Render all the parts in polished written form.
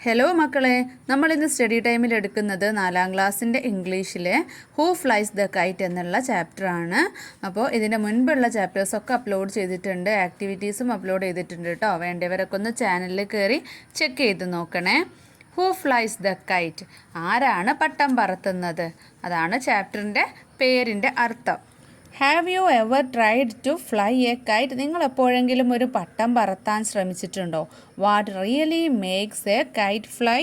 Hello മക്കളെ, നമ്മളിന്ന് study ടൈമിൽ എടുക്കുന്നത് 4ാം ക്ലാസ്സിൻ്റെ ഇംഗ്ലീഷിലെ ഹൂ ഫ്ലൈസ് ദ കൈറ്റ് എന്നുള്ള ചാപ്റ്ററാണ്. അപ്പോൾ ഇതിൻ്റെ മുൻപുള്ള ചാപ്റ്റേഴ്സൊക്കെ അപ്ലോഡ് ചെയ്തിട്ടുണ്ട്, ആക്ടിവിറ്റീസും അപ്ലോഡ് ചെയ്തിട്ടുണ്ട് കേട്ടോ. വേണ്ടവരൊക്കെ ഒന്ന് ചാനലിൽ കയറി ചെക്ക് ചെയ്ത് നോക്കണേ. ഹൂ ഫ്ലൈസ് ദ കൈറ്റ്, ആരാണ് പട്ടം പറത്തുന്നത്? അതാണ് ചാപ്റ്ററിൻ്റെ പേരിൻ്റെ അർത്ഥം. Have you ever tried to fly a kite? നിങ്ങൾ എപ്പോഴെങ്കിലും ഒരു പട്ടം പറത്താൻ ശ്രമിച്ചിട്ടുണ്ടോ? What really makes a kite fly?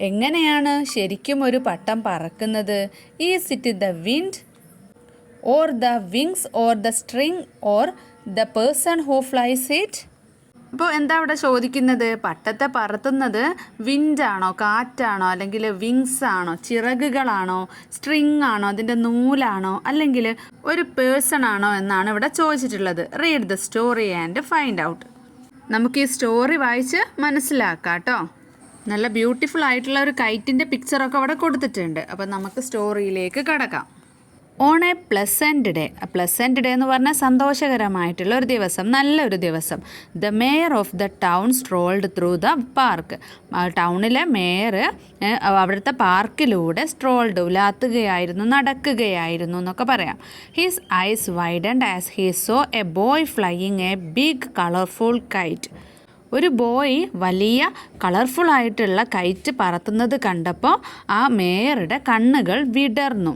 എങ്ങനെയാണ് ശരിക്കും ഒരു പട്ടം പറക്കുന്നത്? Is it the wind or the wings or the string or the person who flies it? അപ്പോൾ എന്താ ഇവിടെ ചോദിക്കുന്നത്? പട്ടത്തെ പറത്തുന്നത് വിൻഡാണോ, കാറ്റാണോ, അല്ലെങ്കിൽ വിങ്സ് ആണോ, ചിറകുകളാണോ, സ്ട്രിങ് ആണോ, അതിൻ്റെ നൂലാണോ, അല്ലെങ്കിൽ ഒരു പേഴ്സൺ ആണോ എന്നാണ് ഇവിടെ ചോദിച്ചിട്ടുള്ളത്. Read the story and find out. നമുക്ക് ഈ സ്റ്റോറി വായിച്ച് മനസ്സിലാക്കാം കേട്ടോ. നല്ല ബ്യൂട്ടിഫുൾ ആയിട്ടുള്ള ഒരു കൈറ്റിൻ്റെ പിക്ചറൊക്കെ അവിടെ കൊടുത്തിട്ടുണ്ട്. അപ്പം നമുക്ക് സ്റ്റോറിയിലേക്ക് കടക്കാം. On a pleasant day. Pleasant day എന്ന് പറഞ്ഞാൽ സന്തോഷകരമായിട്ടുള്ള ഒരു ദിവസം, നല്ലൊരു ദിവസം. The mayor of the town strolled through the park. ടൗണിലെ മേയർ അവിടുത്തെ പാർക്കിലൂടെ സ്ട്രോൾഡ്, ഉലാത്തുകയായിരുന്നു, നടക്കുകയായിരുന്നു എന്നൊക്കെ പറയാം. His eyes widened as he saw a boy flying a big colourful kite. ഒരു ബോയ് വലിയ കളർഫുള്ളായിട്ടുള്ള കൈറ്റ് പറത്തുന്നത് കണ്ടപ്പോൾ ആ മേയറുടെ കണ്ണുകൾ വിടർന്നു.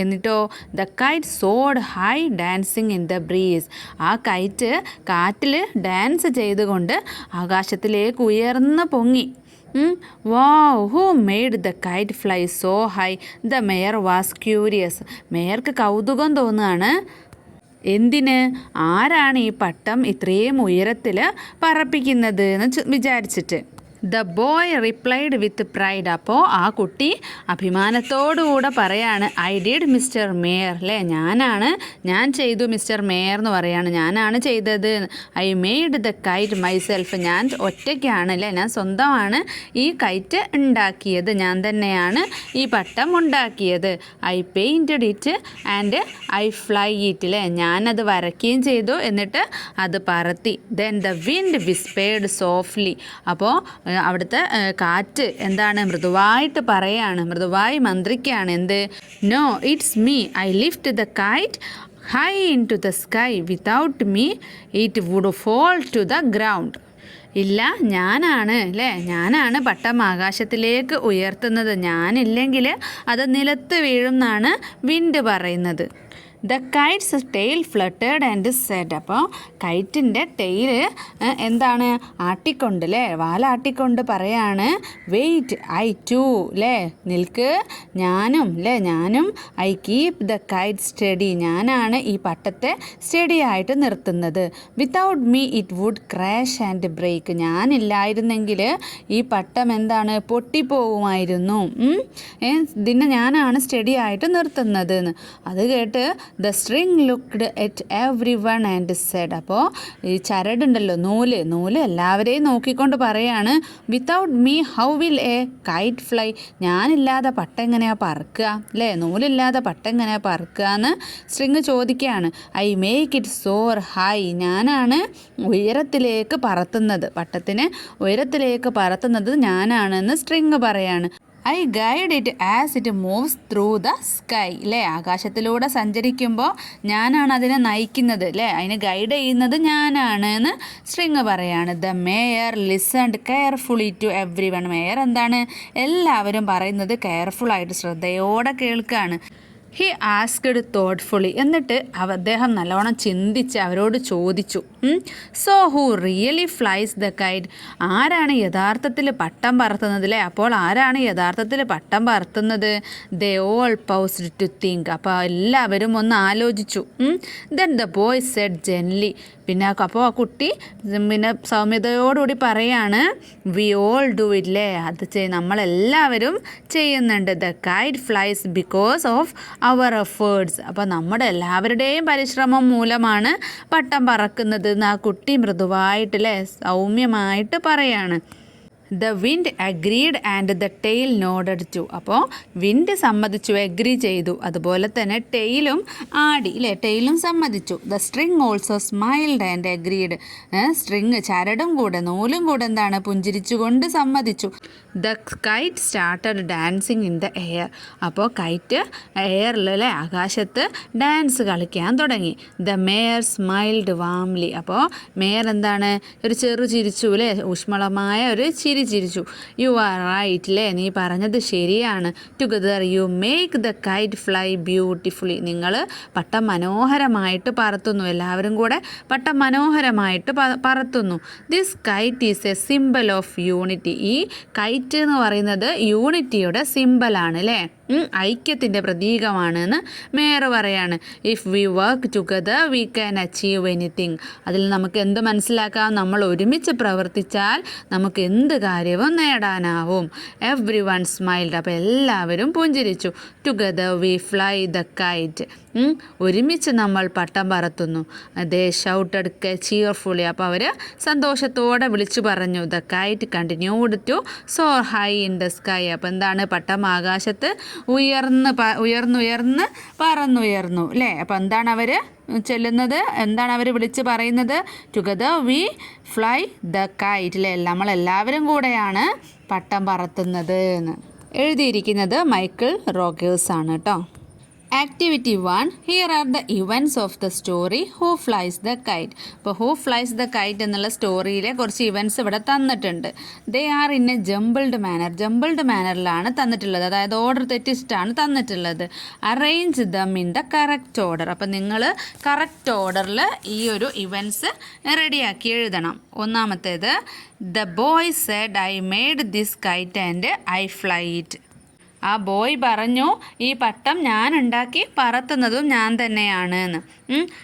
എന്നിട്ടോ the kite soared high dancing in the breeze. ആ കൈറ്റ് കാറ്റിൽ ഡാൻസ് ചെയ്തുകൊണ്ട് ആകാശത്തിലേക്ക് ഉയർന്നു പൊങ്ങി. Wow, who made the kite fly so high? The mayor was curious. മേയർക്ക് കൗതുകം തോന്നുകയാണ്. എന്തിന്, ആരാണ് ഈ പട്ടം ഇത്രയും ഉയരത്തിൽ പറപ്പിക്കുന്നത് എന്ന് വിചാരിച്ചിട്ട്. The boy replied with pride. അപ്പോൾ ആ കുട്ടി അഭിമാനത്തോടുകൂടെ പറയാണ്, ഐ ഡിഡ് മിസ്റ്റർ മേയർ. അല്ലേ, ഞാൻ ചെയ്തു മിസ്റ്റർ മേയർ എന്ന് പറയാണ്, ഞാനാണ് ചെയ്തത്. I made the KITE myself. ഞാൻ ഒറ്റയ്ക്കാണ്, അല്ലേ, ഞാൻ സ്വന്തമാണ് ഈ കൈറ്റ് ഉണ്ടാക്കിയത്, ഞാൻ തന്നെയാണ് ഈ പട്ടം ഉണ്ടാക്കിയത്. I painted it and I fly it. അല്ലേ, ഞാനത് വരയ്ക്കുകയും ചെയ്തു, എന്നിട്ട് അത് പറത്തി. Then the wind whispered softly. അപ്പോൾ അവിടുത്തെ കാറ്റ് എന്താണ്, മൃദുവായിട്ട് പറയാണ്, മൃദുവായി മന്ത്രിക്കുകയാണ്. എന്ത്? No, it's me. I lift the kite high into the sky. Without me it would fall to the ground. ഇല്ല, ഞാനാണ്, അല്ലേ, ഞാനാണ് പട്ടം ആകാശത്തിലേക്ക് ഉയർത്തുന്നത്. ഞാനില്ലെങ്കിൽ അത് നിലത്ത് വീഴും എന്നാണ് വിൻഡ് പറയുന്നത്. The kite's tail fluttered and said. അപ്പോൾ കൈറ്റിൻ്റെ ടെയിൽ എന്താണ്, ആട്ടിക്കൊണ്ട്, അല്ലേ, വാലാട്ടിക്കൊണ്ട് പറയാണ്, വെയിറ്റ്, ഐ ടു. അല്ലേ, നിൽക്ക്, ഞാനും, അല്ലേ, ഞാനും. I keep the kite steady. ഞാനാണ് ഈ പട്ടത്തെ സ്റ്റഡി ആയിട്ട് നിർത്തുന്നത്. Without me it would crash and break. ഞാനില്ലായിരുന്നെങ്കിൽ ഈ പട്ടം എന്താണ്, പൊട്ടിപ്പോകുമായിരുന്നു. ഇതിനെ ഞാനാണ് സ്റ്റഡി ആയിട്ട് നിർത്തുന്നത്. അത് കേട്ട് the string looked at everyone and said. അപ്പോൾ ഈ ചരടുണ്ടല്ലോ, നൂല് എല്ലാവരെയും നോക്കിക്കൊണ്ട് പറയാണ്, without me how will a kite fly? ഞാനില്ലാതെ പട്ടം എങ്ങനെയാണ് പറക്കുക? അല്ലേ, നൂലില്ലാതെ പട്ടം എങ്ങനെയാണ് പറക്കുക എന്ന് സ്ട്രിങ് ചോദിക്കുകയാണ്. I make it soar high. ഞാനാണ് ഉയരത്തിലേക്ക് പറത്തുന്നത്, പട്ടത്തിന് ഉയരത്തിലേക്ക് പറത്തുന്നത് ഞാനാണെന്ന് സ്ട്രിങ് പറയാണ്. I guide it as it moves through the sky. അല്ലേ, ആകാശത്തിലൂടെ സഞ്ചരിക്കുമ്പോൾ ഞാനാണ് അതിനെ നയിക്കുന്നത്, അല്ലേ, അതിനെ ഗൈഡ് ചെയ്യുന്നത് ഞാനാണ് എന്ന് സ്ട്രിങ് പറയാണ്. The mayor listened carefully to everyone. Mayor എന്താണ്, എല്ലാവരും പറയുന്നത് കെയർഫുള്ളായിട്ട് ശ്രദ്ധയോടെ കേൾക്കുകയാണ്. He asked thoughtfully. എന്നിട്ട് അദ്ദേഹം നല്ലോണം ചിന്തിച്ച് അവരോട് ചോദിച്ചു, so who really flies the kite? ആരാണ് യഥാർത്ഥത്തിൽ പട്ടം പറത്തുന്നത്? അല്ലേ, അപ്പോൾ ആരാണ് യഥാർത്ഥത്തിൽ പട്ടം പറത്തുന്നത്? They all paused to think. അപ്പോൾ എല്ലാവരും ഒന്ന് ആലോചിച്ചു. Then the boy said gently. അപ്പോൾ ആ കുട്ടി സൗമ്യതയോടുകൂടി പറയാണ്, വി ഓൾ ഡു ഇറ്റ്. അല്ലേ, അത് നമ്മളെല്ലാവരും ചെയ്യുന്നുണ്ട്. The kite flies because of our efforts. അപ്പോൾ നമ്മുടെ എല്ലാവരുടെയും പരിശ്രമം മൂലമാണ് പട്ടം പറക്കുന്നത് എന്ന് ആ കുട്ടി മൃദുവായിട്ട്, അല്ലേ, സൗമ്യമായിട്ട് പറയാണ്. The wind agreed and the tail nodded too. അപ്പോൾ വിൻഡ് സമ്മതിച്ചു, അഗ്രി ചെയ്തു. അതുപോലെ തന്നെ ടെയിലും ആടി അല്ലേ, ടെയിലും സമ്മതിച്ചു. The string also smiled and agreed. String ചരടും കൂടെ നൂലും കൂടെ എന്താണ് പുഞ്ചിരിച്ചുകൊണ്ട് സമ്മതിച്ചു. The kite started dancing in the air. അപ്പോൾ കൈറ്റ് എയറിൽ അല്ലേ, ആകാശത്ത് ഡാൻസ് കളിക്കാൻ തുടങ്ങി. The mayor smiled warmly. അപ്പോൾ മേയർ എന്താണ് ഒരു ചെറു ചിരിച്ചു അല്ലേ, ഊഷ്മളമായ ഒരു ചിരി ചിരിച്ചു. യു ആർ റൈറ്റ് അല്ലേ, നീ പറഞ്ഞത് ശരിയാണ്. Together you make the kite fly beautifully. നിങ്ങൾ പട്ടം മനോഹരമായിട്ട് പറത്തുന്നു, എല്ലാവരും കൂടെ പട്ടം മനോഹരമായിട്ട് പറത്തുന്നു. This kite is a symbol of unity. ഈ കൈറ്റ് എന്ന് പറയുന്നത് യൂണിറ്റിയുടെ സിംബലാണ് അല്ലേ, ഐക്യത്തിൻ്റെ പ്രതീകമാണെന്ന് മേയർ പറയാണ്. If we work together we can achieve anything. അതിൽ നമുക്ക് എന്ത് മനസ്സിലാക്കാം, നമ്മൾ ഒരുമിച്ച് പ്രവർത്തിച്ചാൽ നമുക്ക് എന്ത് കാര്യവും നേടാനാവും. Every one smiled. അപ്പോൾ എല്ലാവരും പുഞ്ചിരിച്ചു. Together we fly the KITE. ഒരുമിച്ച് നമ്മൾ പട്ടം പറത്തുന്നു. ദേ ഷൗട്ടഡ് ചിയർഫുള്ളി. അപ്പോൾ അവർ സന്തോഷത്തോടെ വിളിച്ചു പറഞ്ഞു. The kite continued to soar high in the sky. അപ്പോൾ എന്താണ്, പട്ടം ആകാശത്ത് ഉയർന്നുയർന്ന് പറന്നുയർന്നു അല്ലേ. അപ്പോൾ എന്താണ് അവർ ചെല്ലുന്നത്, എന്താണ് അവർ വിളിച്ച് പറയുന്നത്, together we fly the KITE അല്ലേ, നമ്മളെല്ലാവരും കൂടെയാണ് പട്ടം പറത്തുന്നത് എന്ന് എഴുതിയിരിക്കുന്നത് മൈക്കിൾ റോഗേഴ്സ് ആണ് കേട്ടോ. Activity 1. Here are the events of the story who flies the kite. ഇപ്പോൾ ഹൂ ഫ്ലൈസ് ദ കൈറ്റ് എന്നുള്ള സ്റ്റോറിയിലെ കുറച്ച് ഇവൻറ്റ്സ് ഇവിടെ തന്നിട്ടുണ്ട്. They are in a jumbled മാനറിലാണ് തന്നിട്ടുള്ളത്, അതായത് ഓർഡർ തെറ്റിച്ചിട്ടാണ് തന്നിട്ടുള്ളത്. Arrange them in the correct order. അപ്പം നിങ്ങൾ കറക്റ്റ് ഓർഡറിൽ ഈ ഒരു ഇവൻറ്റ്സ് റെഡിയാക്കി എഴുതണം. ഒന്നാമത്തേത്, the boy said I made this kite and I fly it. ആ ബോയ് പറഞ്ഞു ഈ പട്ടം ഞാൻ ഉണ്ടാക്കി പറത്തുന്നതും ഞാൻ തന്നെയാണ് എന്ന്.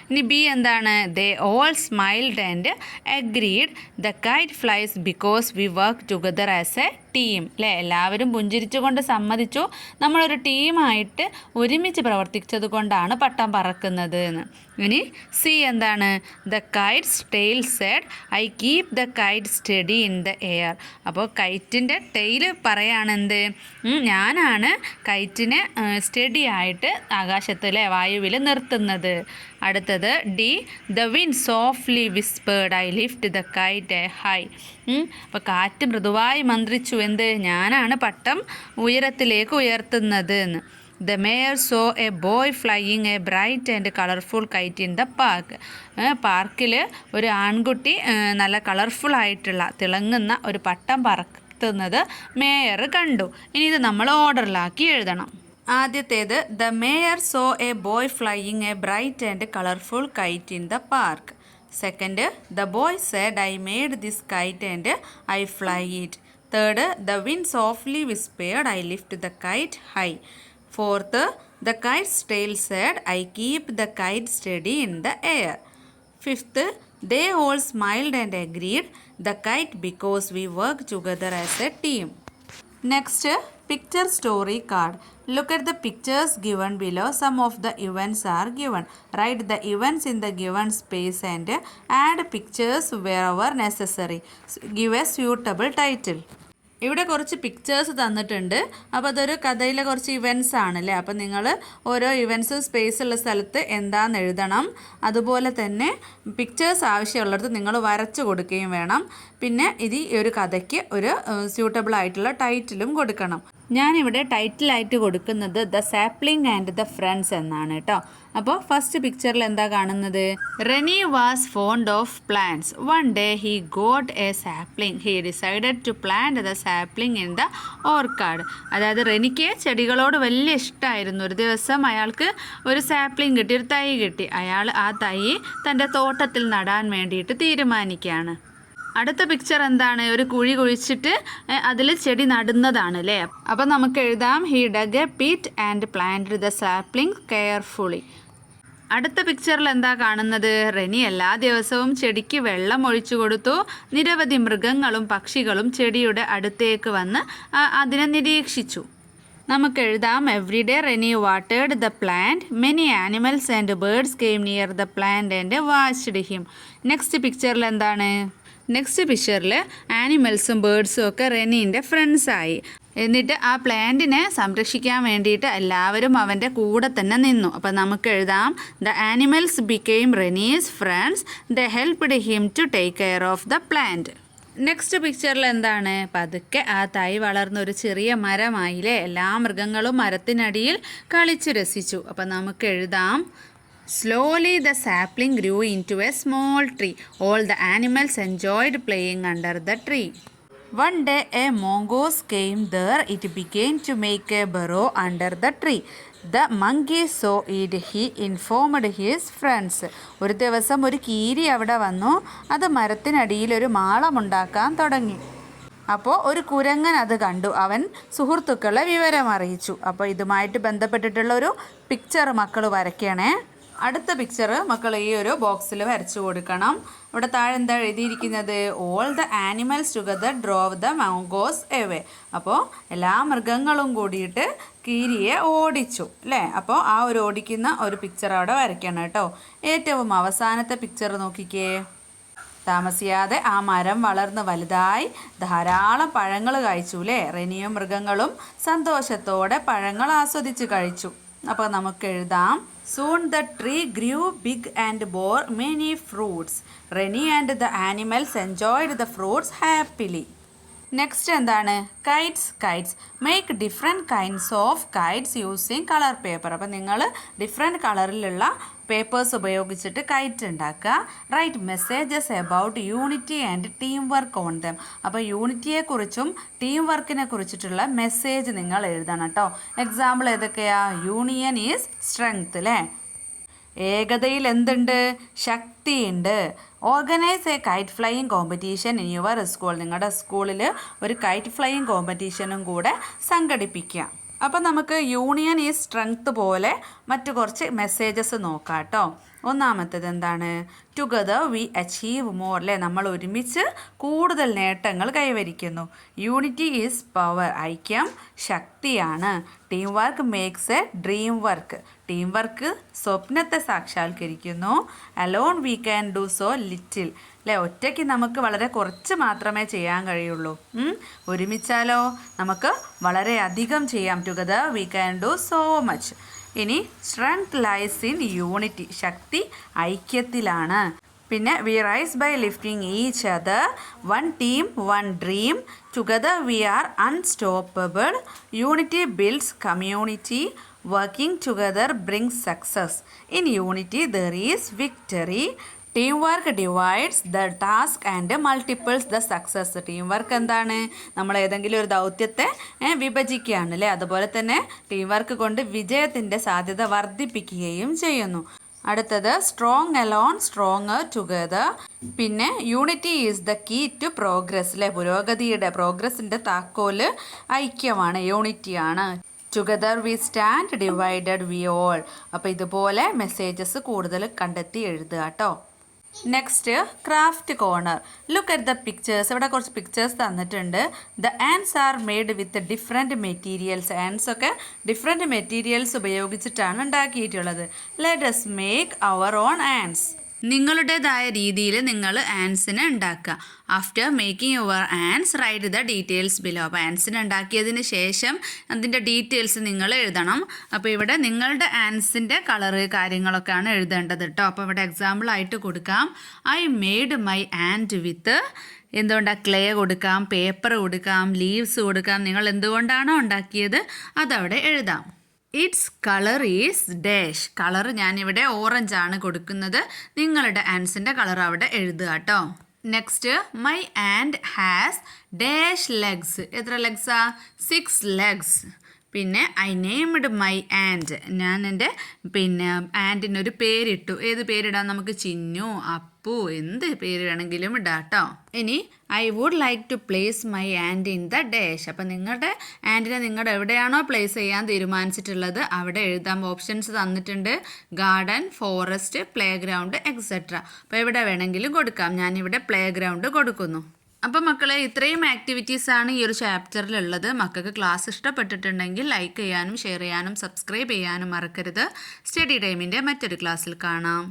ഇനി ബി എന്താണ്, they all smiled and agreed the kite flies because we work together as A team അല്ലേ, എല്ലാവരും പുഞ്ചിരിച്ചുകൊണ്ട് സമ്മതിച്ചു നമ്മളൊരു ടീമായിട്ട് ഒരുമിച്ച് പ്രവർത്തിച്ചത് കൊണ്ടാണ് പട്ടം പറക്കുന്നത് എന്ന്. ഇനി സി എന്താണ്, the kite's tail said I keep the kite steady in the air. അപ്പോൾ കൈറ്റിൻ്റെ ടെയിൽ പറയാണെന്ത്, ഞാനാണ് കൈറ്റിനെ സ്റ്റഡി ആയിട്ട് ആകാശത്തിലെ വായുവിൽ നിർത്തുന്നത്. അടുത്തത് D, the wind softly whispered I lift the kite high. അപ്പോൾ കാറ്റ് മൃദുവായി മന്ത്രിച്ചു എന്ത്, ഞാനാണ് പട്ടം ഉയരത്തിലേക്ക് ഉയർത്തുന്നത് എന്ന്. The mayor saw a boy flying a bright and colourful kite in the park. പാർക്കിൽ ഒരു ആൺകുട്ടി നല്ല കളർഫുൾ ആയിട്ടുള്ള തിളങ്ങുന്ന ഒരു പട്ടം പറത്തുന്നത് മേയർ കണ്ടു. ഇനി ഇത് നമ്മൾ ഓർഡറിലാക്കി എഴുതണം. ആദ്യത്തേത്, the mayor saw a boy flying a bright and colourful kite in the park. Second, the boy said I made this kite and I fly it. Third, the wind softly whispered I lift the kite high. Fourth, the kite's tail said I keep the kite steady in the air. Fifth, they all smiled and agreed the kite because we work together as a team. Next, picture story card. Look at the pictures given below. Some of the events are given. Write the events in the given space and add pictures wherever necessary. Give a suitable title. ഇവിടെ കുറച്ച് pictures തന്നിട്ടുണ്ട്. അപ്പോൾ അതൊരു കഥയിലെ കുറച്ച് events ആണല്ലേ. അപ്പോൾ നിങ്ങൾ ഓരോ ഇവൻറ്റ്സും സ്പേസ് ഉള്ള സ്ഥലത്ത് എന്താണെന്ന് എഴുതണം. അതുപോലെ തന്നെ പിക്ചേഴ്സ് ആവശ്യമുള്ളിടത്ത് നിങ്ങൾ വരച്ച് കൊടുക്കുകയും വേണം. പിന്നെ ഇത് ഈ ഒരു കഥയ്ക്ക് ഒരു സ്യൂട്ടബിൾ ആയിട്ടുള്ള ടൈറ്റിലും കൊടുക്കണം. ഞാനിവിടെ ടൈറ്റിലായിട്ട് കൊടുക്കുന്നത് the sapling and the friends എന്നാണ് കേട്ടോ. അപ്പോൾ ഫസ്റ്റ് പിക്ചറിൽ എന്താ കാണുന്നത്, Renny was fond of plants. One day he got a sapling. He decided to plant the sapling in the orchard. അതായത് റെനിക്ക് ചെടികളോട് വലിയ ഇഷ്ടമായിരുന്നു. ഒരു ദിവസം അയാൾക്ക് ഒരു സാപ്ലിംഗ് കിട്ടി, ഒരു തൈ കിട്ടി. അയാൾ ആ തൈ തൻ്റെ തോട്ടത്തിൽ നടാൻ വേണ്ടിയിട്ട് തീരുമാനിക്കുകയാണ്. അടുത്ത പിക്ചർ എന്താണ്, ഒരു കുഴി കുഴിച്ചിട്ട് അതിൽ ചെടി നടുന്നതാണ് അല്ലേ. അപ്പം നമുക്ക് എഴുതാം, he dug a pit and planted the sapling carefully. അടുത്ത പിക്ചറിൽ എന്താ കാണുന്നത്, റെനി എല്ലാ ദിവസവും ചെടിക്ക് വെള്ളം ഒഴിച്ചു കൊടുത്തു. നിരവധി മൃഗങ്ങളും പക്ഷികളും ചെടിയുടെ അടുത്തേക്ക് വന്ന് അതിനെ നിരീക്ഷിച്ചു. നമുക്ക് എഴുതാം, every day Renny watered the plant. Many animals and birds came near the plant and watched him. Next പിക്ചറിൽ എന്താണ്, നെക്സ്റ്റ് പിക്ചറിൽ ആനിമൽസും ബേർഡ്സും ഒക്കെ റെനീൻ്റെ ഫ്രണ്ട്സായി. എന്നിട്ട് ആ പ്ലാന്റിനെ സംരക്ഷിക്കാൻ വേണ്ടിയിട്ട് എല്ലാവരും അവൻ്റെ കൂടെ തന്നെ നിന്നു. അപ്പോൾ നമുക്ക് എഴുതാം, the animals became Renee's friends, the helped him to take care of the plant. Next പിക്ചറിൽ എന്താണ്, പതുക്കെ ആ തൈ വളർന്ന ഒരു ചെറിയ മരമായില്ലേ. എല്ലാ മൃഗങ്ങളും മരത്തിനടിയിൽ കളിച്ചു രസിച്ചു. അപ്പം നമുക്ക് എഴുതാം, slowly the sapling grew into a small tree. All the animals enjoyed playing under the tree. One day a mongoose came there. It began to make a burrow under the tree. The monkey saw it. He informed his friends. ഒരു ദിവസം ഒരു കീരി അവിടെ വന്നു. അത് മരത്തിനടിയിൽ ഒരു മാളമുണ്ടാക്കാൻ തുടങ്ങി. അപ്പോൾ ഒരു കുരങ്ങൻ അത് കണ്ടു. അവൻ സുഹൃത്തുക്കളെ വിവരം അറിയിച്ചു. അപ്പോൾ ഇതുമായിട്ട് ബന്ധപ്പെട്ടിട്ടുള്ള ഒരു പിക്ചർ മക്കൾ വരയ്ക്കണേ. അടുത്ത പിക്ചർ മക്കൾ ഈ ഒരു ബോക്സിൽ വരച്ചു കൊടുക്കണം. ഇവിടെ താഴെ എന്താ എഴുതിയിരിക്കുന്നത്, all the animals together drove the mongoose away. അപ്പോൾ എല്ലാ മൃഗങ്ങളും കൂടിയിട്ട് കീരിയെ ഓടിച്ചു അല്ലേ. അപ്പോൾ ആ ഒരു ഓടിക്കുന്ന ഒരു പിക്ചർ അവിടെ വരയ്ക്കണം കേട്ടോ. ഏറ്റവും അവസാനത്തെ പിക്ചർ നോക്കിക്കേ. താമസിയാതെ ആ മരം വളർന്ന് വലുതായി ധാരാളം പഴങ്ങൾ കഴിച്ചു അല്ലേ. റെനിയും മൃഗങ്ങളും സന്തോഷത്തോടെ പഴങ്ങൾ ആസ്വദിച്ച് കഴിച്ചു. അപ്പോൾ നമുക്ക് എഴുതാം, soon the tree grew big and bore many fruits. Rennie and the animals enjoyed the fruits happily. Next എന്താണ്, kites make different kinds of kites using colour paper. അപ്പോൾ നിങ്ങൾ ഡിഫറെൻറ്റ് കളറിലുള്ള പേപ്പേഴ്സ് ഉപയോഗിച്ചിട്ട് കൈറ്റ് ഉണ്ടാക്കുക. Write messages about unity and team work on them. അപ്പോൾ യൂണിറ്റിയെക്കുറിച്ചും team വർക്കിനെ കുറിച്ചിട്ടുള്ള മെസ്സേജ് നിങ്ങൾ എഴുതണം കേട്ടോ. എക്സാമ്പിൾ ഏതൊക്കെയാ, യൂണിയൻ ഈസ് സ്ട്രെങ്ത് അല്ലേ. ഏകതയിൽ എന്തുണ്ട്, ശക്തിയുണ്ട്. Organise A KITE flying competition in your school. നിങ്ങളുടെ സ്കൂളിൽ ഒരു കൈറ്റ് ഫ്ലൈയിങ് കോമ്പറ്റീഷനും കൂടെ സംഘടിപ്പിക്കാം. അപ്പോൾ നമുക്ക് യൂണിയൻ ഈസ് സ്ട്രെങ്ത് പോലെ മറ്റു കുറച്ച് മെസ്സേജസ് നോക്കാം കേട്ടോ. ഒന്നാമത്തേത് എന്താണ്, ടുഗദർ വി അച്ചീവ് മോർ അല്ലേ. നമ്മൾ ഒരുമിച്ച് കൂടുതൽ നേട്ടങ്ങൾ കൈവരിക്കുന്നു. യൂണിറ്റി ഈസ് പവർ, ഐക്യം ശക്തിയാണ്. Team work makes a dream work, team work സ്വപ്നത്തെ സാക്ഷാത്കരിക്കുന്നു. Alone we can do so little അല്ലേ. ഒറ്റയ്ക്ക് നമുക്ക് വളരെ കുറച്ച് മാത്രമേ ചെയ്യാൻ കഴിയുള്ളൂ. ഒരുമിച്ചാലോ നമുക്ക് വളരെ അധികം ചെയ്യാം. Together we can do so much. ഇനി സ്ട്രെങ്ത് ലൈസ് ഇൻ യൂണിറ്റി, ശക്തി ഐക്യത്തിലാണ്. പിന്നെ we rise by lifting each other, one team one dream, together we are unstoppable, unity builds community, working together brings success, in unity there is victory, team work divides the task and multiples the success. Team work എന്താണ്, നമ്മൾ ഏതെങ്കിലും ഒരു ദൗത്യത്തെ വിഭജിക്കുകയാണ് അല്ലേ. അതുപോലെ തന്നെ team work കൊണ്ട് വിജയത്തിൻ്റെ സാധ്യത വർദ്ധിപ്പിക്കുകയും ചെയ്യുന്നു. അടുത്തത് സ്ട്രോങ് അലോൺ സ്ട്രോങ്ങർ ടുഗദർ. പിന്നെ unity is the key to progress അല്ലേ. പുരോഗതിയുടെ പ്രോഗ്രസിൻ്റെ താക്കോല് ഐക്യമാണ്, യൂണിറ്റിയാണ്. Together we stand, divided we fall. അപ്പോൾ ഇതുപോലെ മെസ്സേജസ് കൂടുതൽ കണ്ടെത്തി എഴുതുക കേട്ടോ. Next craft corner. Look at the pictures. ഇവിടെ കുറച്ച് പിക്ചേഴ്സ് തന്നിട്ടുണ്ട്. The ants are made with different materials. Ants ഒക്കെ ഡിഫറെൻറ്റ് മെറ്റീരിയൽസ് ഉപയോഗിച്ചിട്ടാണ് ഉണ്ടാക്കിയിട്ടുള്ളത്. Let us make our own ants. നിങ്ങളുടേതായ രീതിയിൽ നിങ്ങൾ ആൻസിനെ ഉണ്ടാക്കുക. After making your ants write the details below. അപ്പോൾ ആൻസിനെ ഉണ്ടാക്കിയതിന് ശേഷം അതിൻ്റെ ഡീറ്റെയിൽസ് നിങ്ങൾ എഴുതണം. അപ്പോൾ ഇവിടെ നിങ്ങളുടെ ആൻസിൻ്റെ കളറ് കാര്യങ്ങളൊക്കെയാണ് എഴുതേണ്ടത് കേട്ടോ. അപ്പോൾ ഇവിടെ എക്സാമ്പിൾ ആയിട്ട് കൊടുക്കാം, I made my and with എന്തുകൊണ്ടാണ് ക്ലേ കൊടുക്കാം, പേപ്പർ കൊടുക്കാം, ലീവ്സ് കൊടുക്കാം. നിങ്ങൾ എന്തുകൊണ്ടാണോ ഉണ്ടാക്കിയത് അതവിടെ എഴുതാം. Its colour is dash. Colour ഞാനിവിടെ ഓറഞ്ചാണ് കൊടുക്കുന്നത്. നിങ്ങളുടെ ആൻസിൻ്റെ കളർ അവിടെ എഴുതുക കേട്ടോ. Next my and has dash legs. എത്ര ലെഗ്സാ? 6 ലെഗ്സ്. പിന്നെ ഐ നെയ്മഡ് മൈ ആൻഡ്. ഞാൻ എൻ്റെ ആൻഡിനൊരു പേരിട്ടു. ഏത് പേരിടാം നമുക്ക്? ചിന്നു, അപ്പു, എന്ത് പേര് വേണമെങ്കിലും ഇടാം കേട്ടോ. ഇനി I would like to place my and in the dash. അപ്പം നിങ്ങളുടെ ആൻഡിനെ നിങ്ങളുടെ എവിടെയാണോ പ്ലേസ് ചെയ്യാൻ തീരുമാനിച്ചിട്ടുള്ളത് അവിടെ എഴുതാം. ഓപ്ഷൻസ് തന്നിട്ടുണ്ട്, garden, forest, play ground etcetera. അപ്പോൾ എവിടെ വേണമെങ്കിലും കൊടുക്കാം. ഞാനിവിടെ പ്ലേ ഗ്രൗണ്ട് കൊടുക്കുന്നു. അപ്പം മക്കളെ, ഇത്രയും ആക്ടിവിറ്റീസാണ് ഈ ഒരു ചാപ്റ്ററിലുള്ളത്. മക്കൾക്ക് ക്ലാസ് ഇഷ്ടപ്പെട്ടിട്ടുണ്ടെങ്കിൽ ലൈക്ക് ചെയ്യാനും ഷെയർ ചെയ്യാനും സബ്സ്ക്രൈബ് ചെയ്യാനും മറക്കരുത്. സ്റ്റഡി ടൈമിൻ്റെ മറ്റൊരു ക്ലാസ്സിൽ കാണാം.